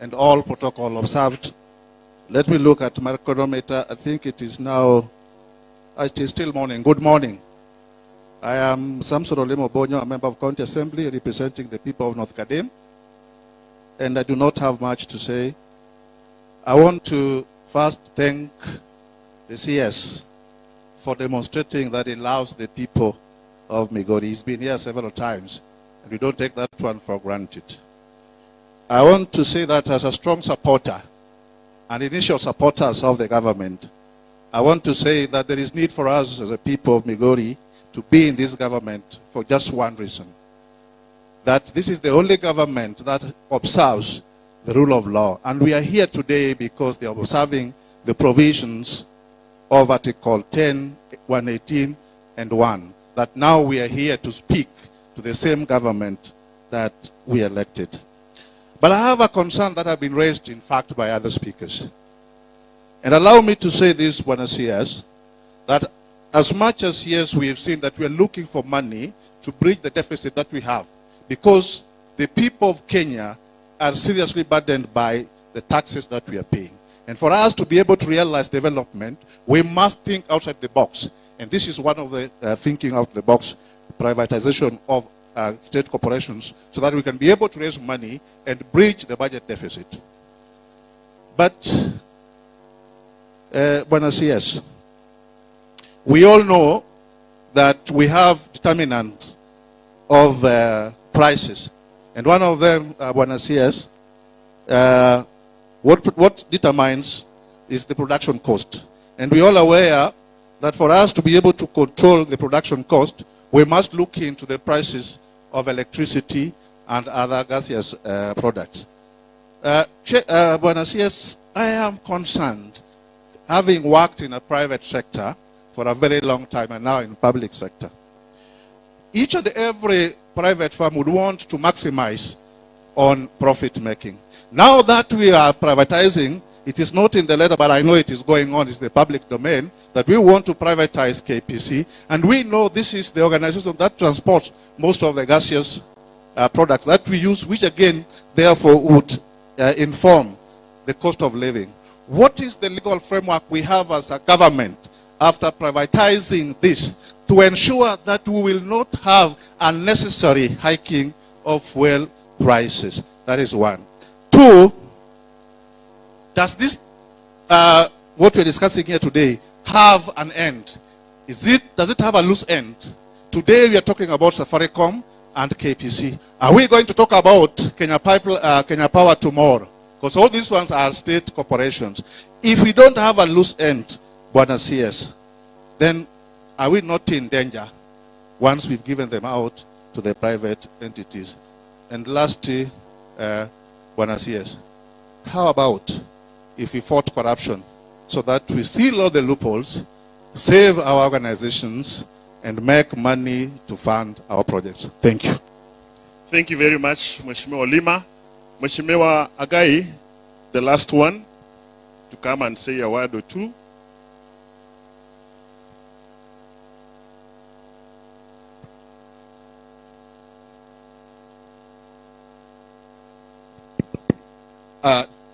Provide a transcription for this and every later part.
and all protocol observed. Let me look at my chronometer. I think it is now, it is still morning. Good morning. I am Samson Olemo Bonyo, a member of County Assembly representing the people of North Kadem, and I do not have much to say. I want to first thank the CS for demonstrating that he loves the people of Migori. He's been here several times, and we don't take that one for granted. I want to say that as a strong supporter and initial supporters of the government, I want to say that there is need for us as a people of Migori to be in this government for just one reason. That this is the only government that observes the rule of law. And we are here today because they are observing the provisions of Article 10, 118, and 1. That now we are here to speak to the same government that we elected. But I have a concern that has been raised, in fact, by other speakers. And allow me to say this, Buenos Aires, that as much as, yes, we have seen that we are looking for money to bridge the deficit that we have, because the people of Kenya are seriously burdened by the taxes that we are paying. And for us to be able to realize development, we must think outside the box. And this is one of the thinking out the box, privatization of state corporations, so that we can be able to raise money and bridge the budget deficit. But, Buenos Aires, we all know that we have determinants of prices. And one of them, Buenos Aires, what determines is the production cost. And we're all aware that for us to be able to control the production cost, we must look into the prices of electricity and other gaseous products. Buenos Aires, I am concerned, having worked in a private sector for a very long time and now in public sector. Each and every private firm would want to maximize on profit making. Now that we are privatizing, it is not in the letter, but I know it is going on, it's the public domain, that we want to privatize KPC. And we know this is the organization that transports most of the gaseous products that we use, which again, therefore, would inform the cost of living. What is the legal framework we have as a government after privatizing this to ensure that we will not have unnecessary hiking of fuel prices? That is one. Two, does this, what we're discussing here today, have an end? Does it have a loose end? Today we are talking about Safaricom and KPC. Are we going to talk about Kenya Power tomorrow? Because all these ones are state corporations. If we don't have a loose end, Buenos Aires, then are we not in danger once we've given them out to the private entities? And lastly, Buenos Aires, how about if we fought corruption so that we seal all the loopholes, save our organizations, and make money to fund our projects? Thank you. Thank you very much, Mheshimiwa Lima. Mheshimiwa Agai, the last one, to come and say a word or two.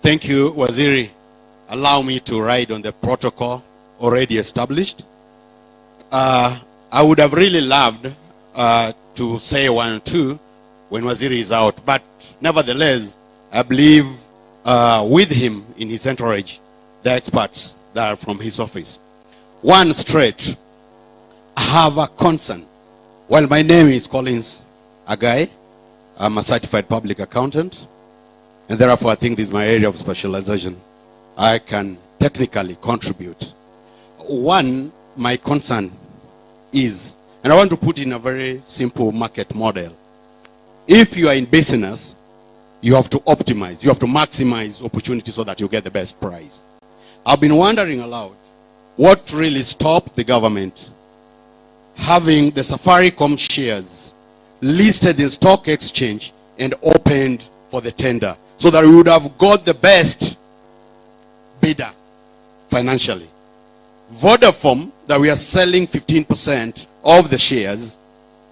Thank you, Waziri. Allow me to ride on the protocol already established. I would have really loved to say one or two when Waziri is out, but nevertheless, I believe with him in his entourage, the experts that are from his office. One straight, I have a concern. Well, my name is Collins Agai. I'm a certified public accountant, and therefore I think this is my area of specialization. I can technically contribute. One, my concern is, and I want to put in a very simple market model. If you are in business, you have to optimize, you have to maximize opportunity so that you get the best price. I've been wondering aloud, what really stopped the government having the Safaricom shares listed in stock exchange and opened for the tender, so that we would have got the best bidder financially. Vodafone, that we are selling 15% of the shares,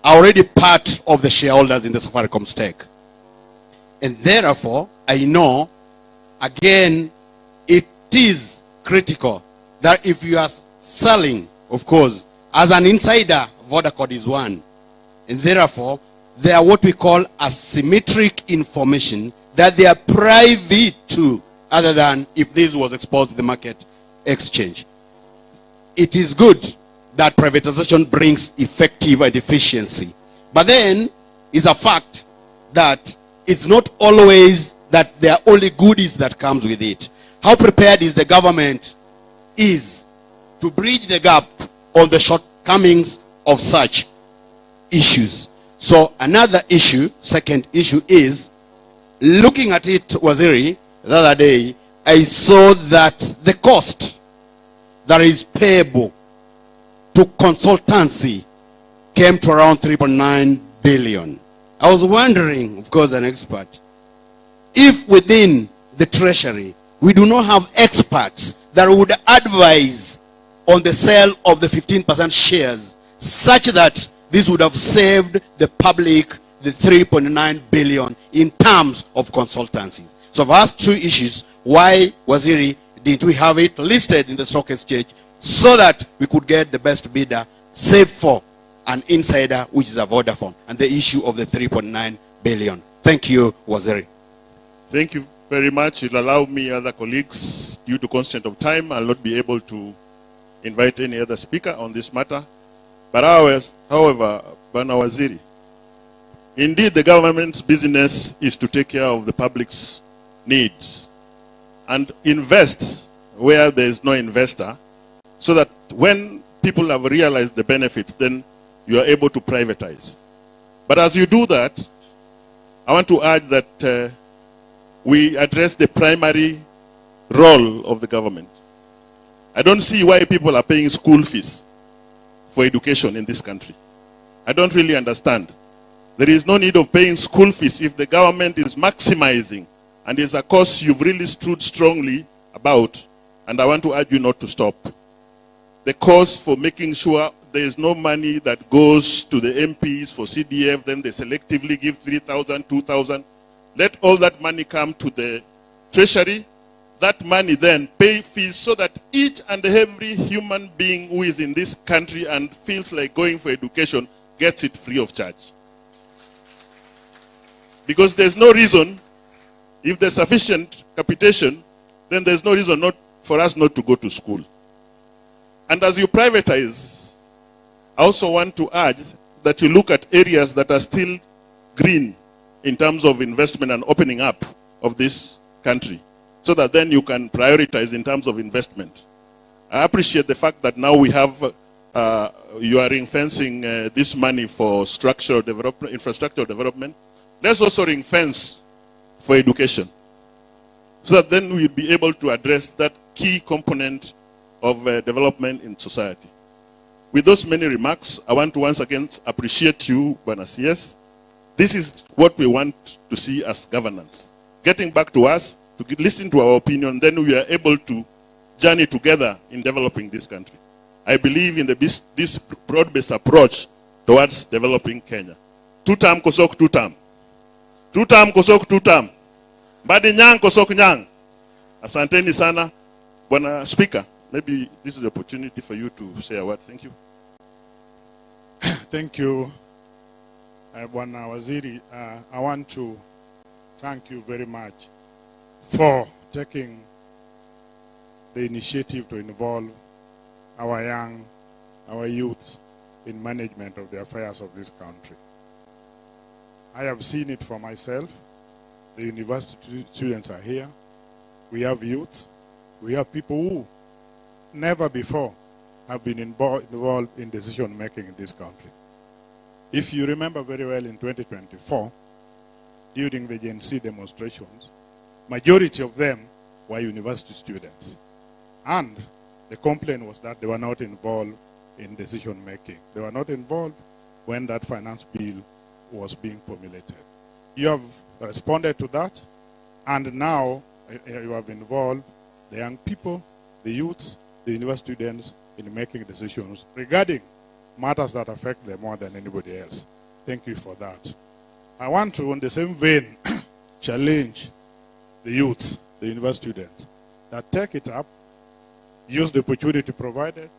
are already part of the shareholders in the Safaricom stake. And therefore, I know again, it is critical that if you are selling, of course, as an insider, Vodacom is one. And therefore, they are what we call asymmetric information that they are private to, other than if this was exposed to the market exchange. It is good that privatization brings effective and efficiency. But then, it's a fact that it's not always that there are only goodies that comes with it. How prepared is the government is to bridge the gap on the shortcomings of such issues? So another issue, second issue, is looking at it, Waziri, the other day, I saw that the cost that is payable to consultancy came to around 3.9 billion. I was wondering, of course, an expert, if within the treasury we do not have experts that would advise on the sale of the 15% shares, such that this would have saved the public the 3.9 billion in terms of consultancies. So I've asked two issues. Why, Waziri, did we have it listed in the stock exchange so that we could get the best bidder, save for an insider, which is a Vodafone, and the issue of the 3.9 billion. Thank you, Waziri. Thank you very much. It'll allow me, other colleagues, due to constraint of time, I'll not be able to invite any other speaker on this matter. But however, Bwana Waziri, indeed the government's business is to take care of the public's needs and invest where there is no investor, so that when people have realized the benefits, then you are able to privatize. But as you do that, I want to urge that we address the primary role of the government. I don't see why people are paying school fees for education in this country. I don't really understand. There is no need of paying school fees if the government is maximizing, and is a cause you've really stood strongly about, and I want to urge you not to stop. The cause for making sure there is no money that goes to the MPs for CDF, then they selectively give 3,000, 2,000. Let all that money come to the treasury. That money then pay fees so that each and every human being who is in this country and feels like going for education gets it free of charge. Because there's no reason, if there's sufficient capitation, then there's no reason for us not to go to school. And as you privatize, I also want to urge that you look at areas that are still green in terms of investment and opening up of this country, so that then you can prioritize in terms of investment. I appreciate the fact that now we have, you are ring-fencing this money for structural development, infrastructure development. Let's also ring-fence for education, so that then we'll be able to address that key component of development in society. With those many remarks, I want to once again appreciate you, Bwana CS. This is what we want to see as governance. Getting back to us, to listen to our opinion, then we are able to journey together in developing this country. I believe in this broad-based approach towards developing Kenya. Two-term kosok two-term. Two-term kosok two-term. Badi nyang kosok nyang. Asanteni sana. Bwana Speaker, maybe this is the opportunity for you to say a word. Thank you. Thank you, Bwana Waziri. I want to thank you very much for taking the initiative to involve our youth in management of the affairs of this country. I have seen it for myself. The university students are here. We have youths. We have people who never before have been involved in decision making in this country. If you remember very well, in 2024, during the Gen Z demonstrations, majority of them were university students. And the complaint was that they were not involved in decision making. They were not involved when that finance bill was being formulated. You have responded to that, and now you have involved the young people, the youths, the university students in making decisions regarding matters that affect them more than anybody else. Thank you for that. I want to, in the same vein, challenge the youths, the university students, that take it up, use the opportunity provided,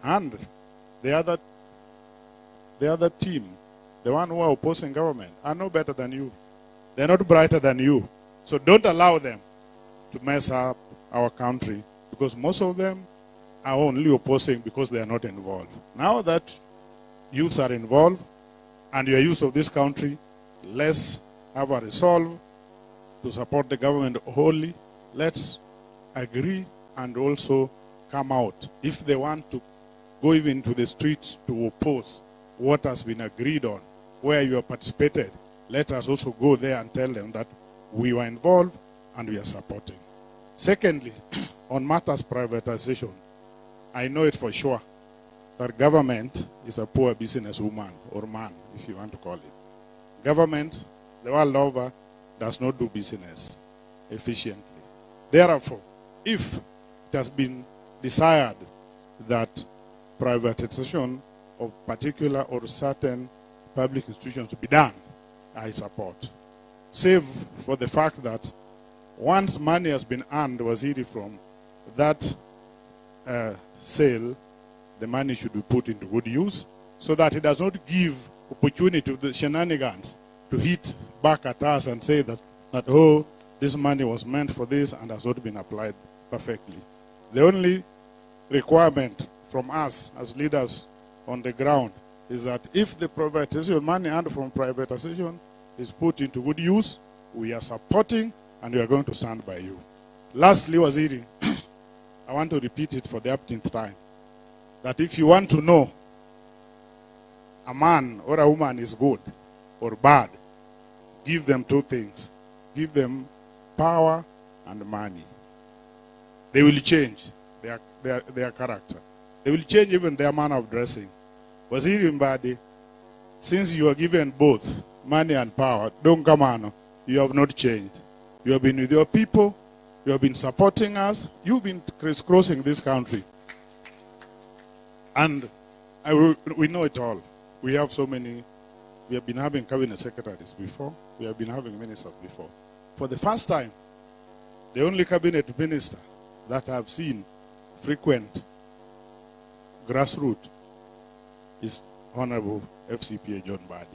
and the other team, the one who are opposing government, are no better than you. They're not brighter than you. So don't allow them to mess up our country, because most of them are only opposing because they are not involved. Now that youths are involved and you are youth of this country, let's have a resolve to support the government wholly. Let's agree and also come out. If they want to go even to the streets to oppose what has been agreed on, where you have participated, let us also go there and tell them that we were involved and we are supporting. Secondly, on matters privatization, I know it for sure that government is a poor businesswoman or man, if you want to call it. Government, the world over, does not do business efficiently. Therefore, if it has been desired that privatization of particular or certain public institutions to be done, I support. Save for the fact that once money has been earned, Waziri, from that sale, the money should be put into good use so that it does not give opportunity to the shenanigans to hit back at us and say that oh, this money was meant for this and has not been applied perfectly. The only requirement from us as leaders on the ground is that if the privatization money earned from privatization is put into good use, we are supporting and we are going to stand by you. Lastly, Waziri, I want to repeat it for the upteenth time, that if you want to know a man or a woman is good or bad, give them two things. Give them power and money. They will change their character. They will change even their manner of dressing. Waziri Mbadi, since you are given both money and power, don't come on, you have not changed. You have been with your people. You have been supporting us. You've been crisscrossing this country. And we know it all. We have so many. We have been having cabinet secretaries before. We have been having ministers before. For the first time, the only cabinet minister that I've seen frequent grassroots is Honorable FCPA John Badi.